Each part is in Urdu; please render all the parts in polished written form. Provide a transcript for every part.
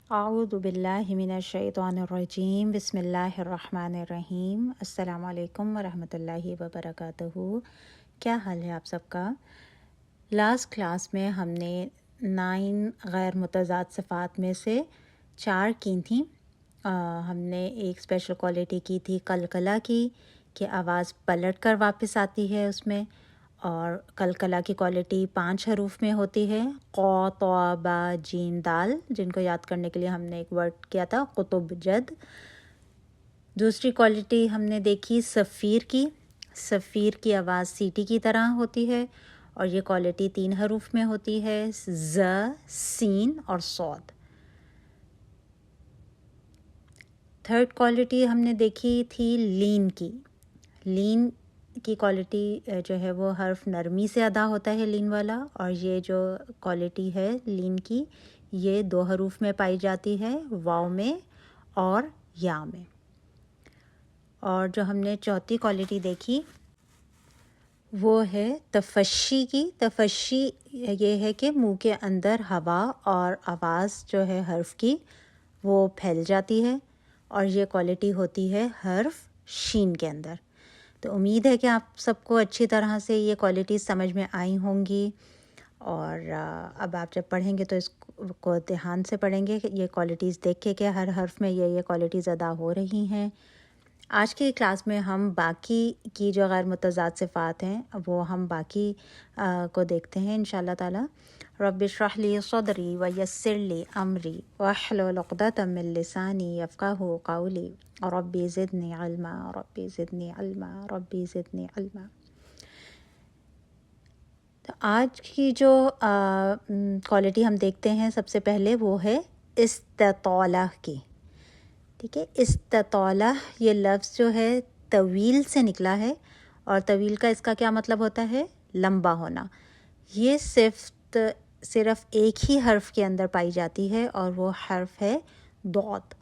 اعوذ باللہ من الشیطان الرجیم بسم اللہ الرحمن الرحیم السلام علیکم ورحمۃ اللہ وبرکاتہ۔ کیا حال ہے آپ سب کا؟ لاسٹ کلاس میں ہم نے 9 غیر متضاد صفات میں سے 4 کی تھیں۔ ہم نے ایک اسپیشل کوالٹی کی تھی قلقلہ کی، کہ آواز پلٹ کر واپس آتی ہے اس میں، اور قلقلہ کی کوالٹی 5 حروف میں ہوتی ہے، قو طو با جیم دال، جن کو یاد کرنے کے لیے ہم نے ایک ورڈ کیا تھا قطب جد۔ دوسری کوالٹی ہم نے دیکھی صفیر کی، صفیر کی آواز سیٹی کی طرح ہوتی ہے، اور یہ کوالٹی 3 حروف میں ہوتی ہے، ز، سین اور صاد۔ تھرڈ کوالٹی ہم نے دیکھی تھی لین کی۔ لین کی کوالٹی جو ہے وہ حرف نرمی سے ادا ہوتا ہے، لین والا، اور یہ جو کوالٹی ہے لین کی یہ 2 حروف میں پائی جاتی ہے، واو میں اور یا میں۔ اور جو ہم نے چوتھی کوالٹی دیکھی وہ ہے تفشی کی۔ تفشی یہ ہے کہ منہ کے اندر ہوا اور آواز جو ہے حرف کی وہ پھیل جاتی ہے، اور یہ کوالٹی ہوتی ہے حرف شین کے اندر۔ تو امید ہے کہ آپ سب کو اچھی طرح سے یہ کوالٹیز سمجھ میں آئی ہوں گی، اور اب آپ جب پڑھیں گے تو اس کو دھیان سے پڑھیں گے کہ یہ کوالٹیز دیکھ کے کہ ہر حرف میں یہ کوالٹیز ادا ہو رہی ہیں۔ آج کی کلاس میں ہم باقی کی جو غیر متضاد صفات ہیں وہ ہم باقی کو دیکھتے ہیں انشاءاللہ تعالی۔ رب اشرح لی صدری ویسر لی امری واحلل عقدۃ من لسانی یفقہوا قولی ربی زدنی علما ربی زدنی علما ربی زدنی علما۔ تو آج کی جو کوالٹی ہم دیکھتے ہیں سب سے پہلے وہ ہے استطالہ کی۔ ٹھیک ہے، استطالہ یہ لفظ جو ہے طویل سے نکلا ہے، اور طویل کا اس کا کیا مطلب ہوتا ہے؟ لمبا ہونا۔ یہ صرف ایک ہی حرف کے اندر پائی جاتی ہے، اور وہ حرف ہے ضاد۔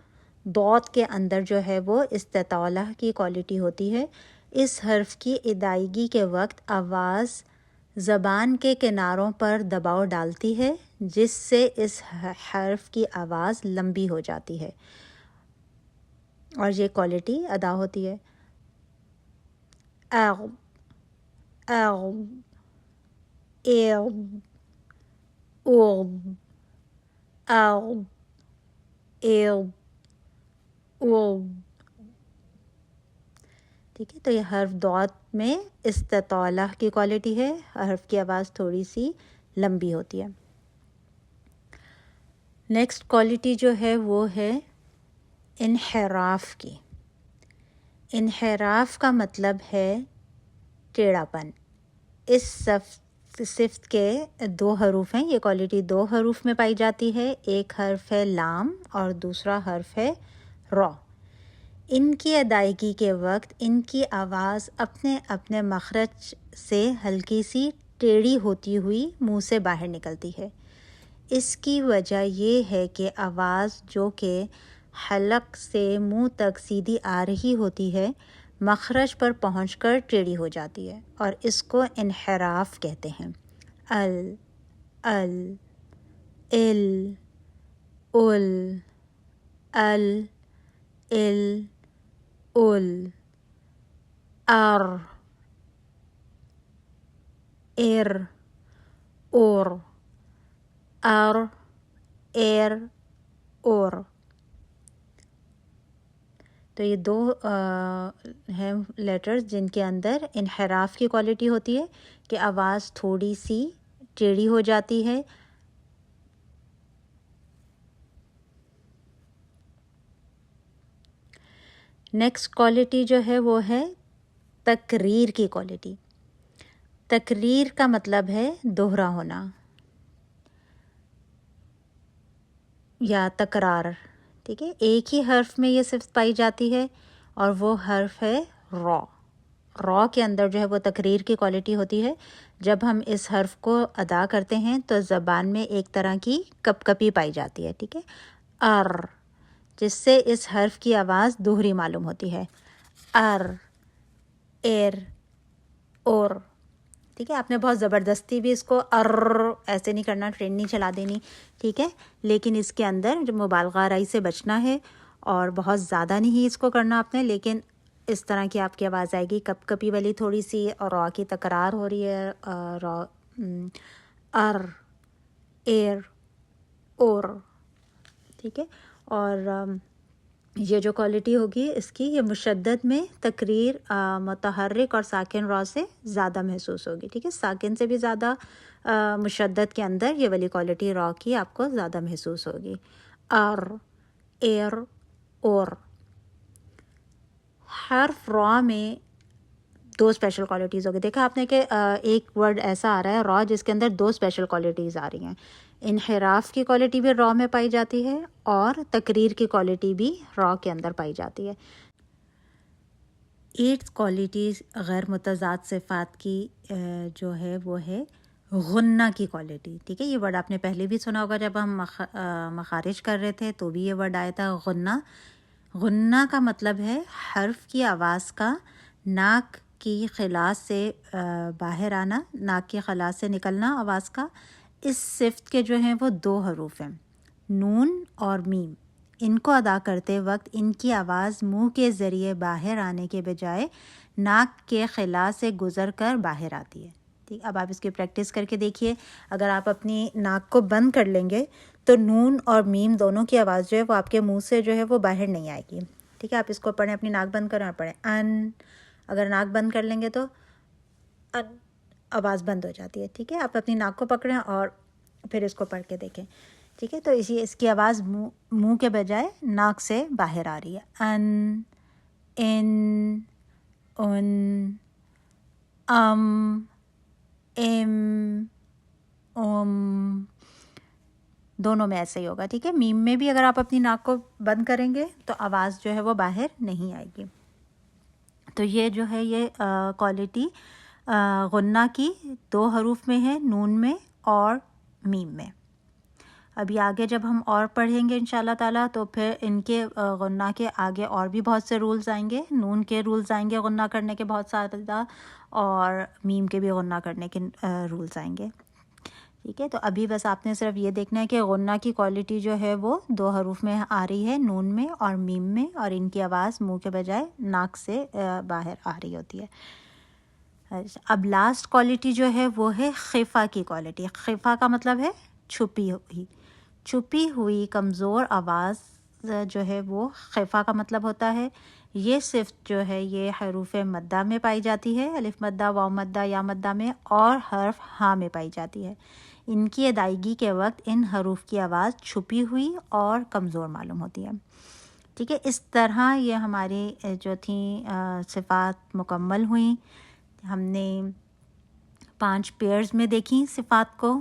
ضاد کے اندر جو ہے وہ استطالہ کی کوالٹی ہوتی ہے۔ اس حرف کی ادائیگی کے وقت آواز زبان کے کناروں پر دباؤ ڈالتی ہے، جس سے اس حرف کی آواز لمبی ہو جاتی ہے، اور یہ کوالٹی ادا ہوتی ہے اغ، اغ، اغ، اغ، اغ، اغ، اغ۔ ٹھیک ہے، تو یہ حرف ضاد میں استطالہ کی کوالٹی ہے، حرف کی آواز تھوڑی سی لمبی ہوتی ہے۔ نیکسٹ کوالٹی جو ہے وہ ہے انحراف کی۔ انحراف کا مطلب ہے ٹیڑھا پن۔ اس صفت کے 2 حروف ہیں، یہ کوالٹی 2 حروف میں پائی جاتی ہے، ایک حرف ہے لام اور دوسرا حرف ہے را۔ ان کی ادائیگی کے وقت ان کی آواز اپنے اپنے مخرج سے ہلکی سی ٹیڑھی ہوتی ہوئی منہ سے باہر نکلتی ہے۔ اس کی وجہ یہ ہے کہ آواز جو کہ حلق سے منہ تک سیدھی آ رہی ہوتی ہے، مخرج پر پہنچ کر ٹیڑھی ہو جاتی ہے، اور اس کو انحراف کہتے ہیں۔ ال، ال، ال، ال، ال، ال، ال، ار، ار، اور، ار، ار، اور۔ تو یہ 2 ہیں لیٹرز جن کے اندر انحراف کی کوالٹی ہوتی ہے، کہ آواز تھوڑی سی ٹیڑھی ہو جاتی ہے۔ نیکسٹ کوالٹی جو ہے وہ ہے تکریر کی کوالٹی۔ تکریر کا مطلب ہے دوہرا ہونا یا تکرار۔ ٹھیک ہے، ایک ہی حرف میں یہ صفت پائی جاتی ہے، اور وہ حرف ہے را۔ را کے اندر جو ہے وہ تکریر کی کوالٹی ہوتی ہے۔ جب ہم اس حرف کو ادا کرتے ہیں تو زبان میں ایک طرح کی کپ کپی پائی جاتی ہے، ٹھیک ہے، ار، جس سے اس حرف کی آواز دوہری معلوم ہوتی ہے، ار، ار، اور۔ ٹھیک ہے. آپ نے بہت زبردستی بھی اس کو ایسے نہیں کرنا, ٹرین نہیں چلا دینی, ٹھیک ہے, لیکن اس کے اندر جو مبالغہ آرائی سے بچنا ہے اور بہت زیادہ نہیں اس کو کرنا آپ نے, لیکن اس طرح کی آپ کی آواز آئے گی. کپ کپی والی تھوڑی سی اور را کی تکرار ہو رہی ہے, را, ار, ایر, اور, ٹھیک ہے. اور یہ جو کوالٹی ہوگی اس کی, یہ مشدد میں تقریر متحرک اور ساکن را سے زیادہ محسوس ہوگی, ٹھیک ہے. ساکن سے بھی زیادہ مشدد کے اندر یہ والی کوالٹی را کی آپ کو زیادہ محسوس ہوگی. ار, ایر, اور. حرف را میں دو اسپیشل کوالٹیز ہوگی. دیکھا آپ نے کہ ایک ورڈ ایسا آ رہا ہے را جس کے اندر دو اسپیشل کوالٹیز آ رہی ہیں. انحراف کی کوالٹی بھی را میں پائی جاتی ہے اور تقریر کی کوالٹی بھی را کے اندر پائی جاتی ہے. 8 کوالٹیز غیر متضاد صفات کی جو ہے وہ ہے غنہ کی کوالٹی, ٹھیک ہے. یہ ورڈ آپ نے پہلے بھی سنا ہوگا جب ہم مخارج کر رہے تھے تو بھی یہ ورڈ آیا تھا غنہ. غنہ کا مطلب ہے حرف کی آواز کا ناک کی خلا سے باہر آنا, ناک کی خلا سے نکلنا آواز کا. اس صفت کے جو ہیں وہ 2 حروف ہیں, نون اور میم. ان کو ادا کرتے وقت ان کی آواز منہ کے ذریعے باہر آنے کے بجائے ناک کے خلا سے گزر کر باہر آتی ہے, ٹھیک. اب آپ اس کی پریکٹس کر کے دیکھیے. اگر آپ اپنی ناک کو بند کر لیں گے تو نون اور میم دونوں کی آواز جو ہے وہ آپ کے منہ سے جو ہے وہ باہر نہیں آئے گی, ٹھیک ہے. آپ اس کو پڑھیں, اپنی ناک بند کریں اور پڑھیں ان. اگر ناک بند کر لیں گے تو ان آواز بند ہو جاتی ہے, ٹھیک ہے. آپ اپنی ناک کو پکڑیں اور پھر اس کو پڑھ کے دیکھیں, ٹھیک ہے. تو اس کی آواز منہ کے بجائے ناک سے باہر آ رہی ہے. ان, ان, ان, ام, ام, دونوں میں ایسے ہی ہوگا, ٹھیک ہے. میم میں بھی اگر آپ اپنی ناک کو بند کریں گے تو آواز جو ہے وہ باہر نہیں آئے گی. تو یہ جو ہے یہ کوالٹی غنہ کی 2 حروف میں ہے, نون میں اور میم میں. ابھی آگے جب ہم اور پڑھیں گے انشاءاللہ تعالیٰ تو پھر ان کے غنہ کے آگے اور بھی بہت سے رولز آئیں گے. نون کے رولز آئیں گے غنہ کرنے کے بہت زیادہ, اور میم کے بھی غنہ کرنے کے رولز آئیں گے, ٹھیک ہے. تو ابھی بس آپ نے صرف یہ دیکھنا ہے کہ غنہ کی کوالٹی جو ہے وہ 2 حروف میں آ رہی ہے, نون میں اور میم میں, اور ان کی آواز منہ کے بجائے ناک سے باہر آ رہی ہوتی ہے. اب لاسٹ کوالٹی جو ہے وہ ہے خفا کی کوالٹی. خفا کا مطلب ہے چھپی ہوئی. چھپی ہوئی کمزور آواز جو ہے وہ خفا کا مطلب ہوتا ہے. یہ صفت جو ہے یہ حروف مدہ میں پائی جاتی ہے, الف مدہ, واو مدہ, یا مدہ میں, اور حرف ہاں میں پائی جاتی ہے. ان کی ادائیگی کے وقت ان حروف کی آواز چھپی ہوئی اور کمزور معلوم ہوتی ہے, ٹھیک ہے. اس طرح یہ ہماری جو تھیں صفات مکمل ہوئیں. ہم نے 5 پیئرز میں دیکھیں صفات کو,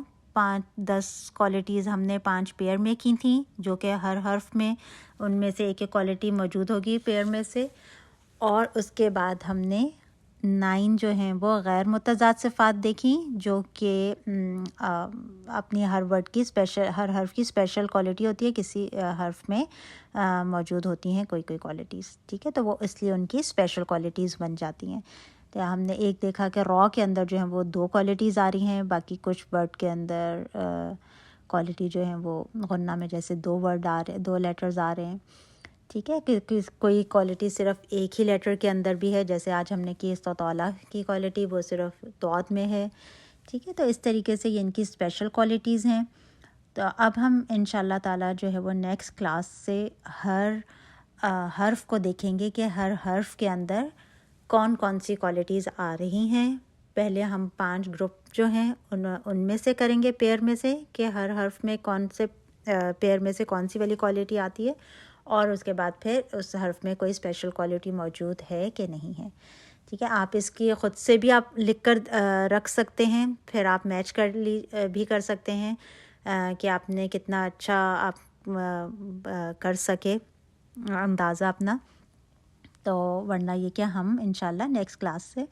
10 کوالٹیز ہم نے 5 پیئر میں کی تھیں, جو کہ ہر حرف میں ان میں سے ایک کوالٹی موجود ہوگی پیئر میں سے. اور اس کے بعد ہم نے 9 جو ہیں وہ غیر متضاد صفات دیکھیں, جو کہ اپنی ہر ورڈ کی ہر حرف کی اسپیشل کوالٹی ہوتی ہے, کسی حرف میں موجود ہوتی ہیں کوئی کوالٹیز, ٹھیک ہے. تو وہ اس لیے ان کی اسپیشل کوالٹیز بن جاتی ہیں. تو ہم نے ایک دیکھا کہ را کے اندر جو ہیں وہ 2 کوالٹیز آ رہی ہیں, باقی کچھ ورڈ کے اندر کوالٹی جو ہیں وہ غنہ میں جیسے 2 ورڈ آ رہے, 2 لیٹرز آ رہے ہیں, ٹھیک ہے. کہ کوئی کوالٹی صرف ایک ہی لیٹر کے اندر بھی ہے, جیسے آج ہم نے کی استطالہ کی کوالٹی وہ صرف طاء میں ہے, ٹھیک ہے. تو اس طریقے سے یہ ان کی اسپیشل کوالٹیز ہیں. تو اب ہم انشاءاللہ تعالیٰ جو ہے وہ نیکسٹ کلاس سے ہر حرف کو دیکھیں گے کہ ہر حرف کے اندر کون کون سی کوالٹیز آ رہی ہیں. پہلے ہم 5 گروپ جو ہیں ان میں سے کریں گے, پیئر میں سے, کہ ہر حرف میں کون سے پیئر میں سے کون سی والی کوالٹی آتی ہے, اور اس کے بعد پھر اس حرف میں کوئی اسپیشل کوالٹی موجود ہے کہ نہیں ہے, ٹھیک ہے. آپ اس کی خود سے بھی آپ لکھ کر رکھ سکتے ہیں, پھر آپ میچ بھی کر سکتے ہیں کہ آپ نے کتنا اچھا آپ کر سکے اندازہ اپنا. تو ورنہ یہ کہ ہم انشاءاللہ نیکسٹ کلاس سے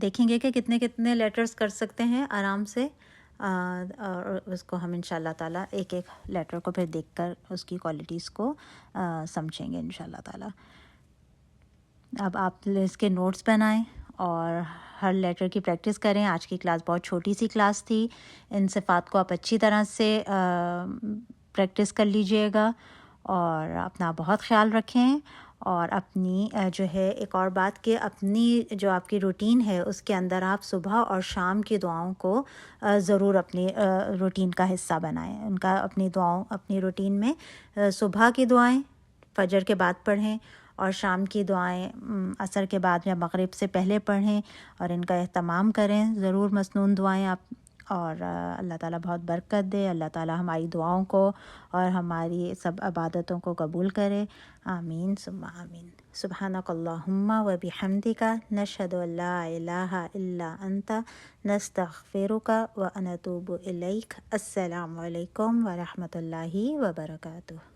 دیکھیں گے کہ کتنے لیٹرز کر سکتے ہیں آرام سے, اور اس کو ہم انشاءاللہ تعالیٰ ایک ایک لیٹر کو پھر دیکھ کر اس کی کوالٹیز کو سمجھیں گے انشاءاللہ تعالیٰ. اب آپ اس کے نوٹس بنائیں اور ہر لیٹر کی پریکٹس کریں. آج کی کلاس بہت چھوٹی سی کلاس تھی. ان صفات کو آپ اچھی طرح سے پریکٹس کر لیجئے گا اور اپنا بہت خیال رکھیں. اور اپنی جو ہے ایک اور بات کہ اپنی جو آپ کی روٹین ہے اس کے اندر آپ صبح اور شام کی دعاؤں کو ضرور اپنی روٹین کا حصہ بنائیں. ان کا اپنی دعاؤں اپنی روٹین میں صبح کی دعائیں فجر کے بعد پڑھیں اور شام کی دعائیں عصر کے بعد یا مغرب سے پہلے پڑھیں اور ان کا اہتمام کریں ضرور. مسنون دعائیں آپ اور اللہ تعالیٰ بہت برکت دے. اللہ تعالیٰ ہماری دعاؤں کو اور ہماری سب عبادتوں کو قبول کرے. آمین ثم آمین. سبحانک اللہم و بحمدک نشہد ان لا الہ الا انت نستغفرک و نتوب الیک. السلام علیکم ورحمۃ اللہ وبرکاتہ.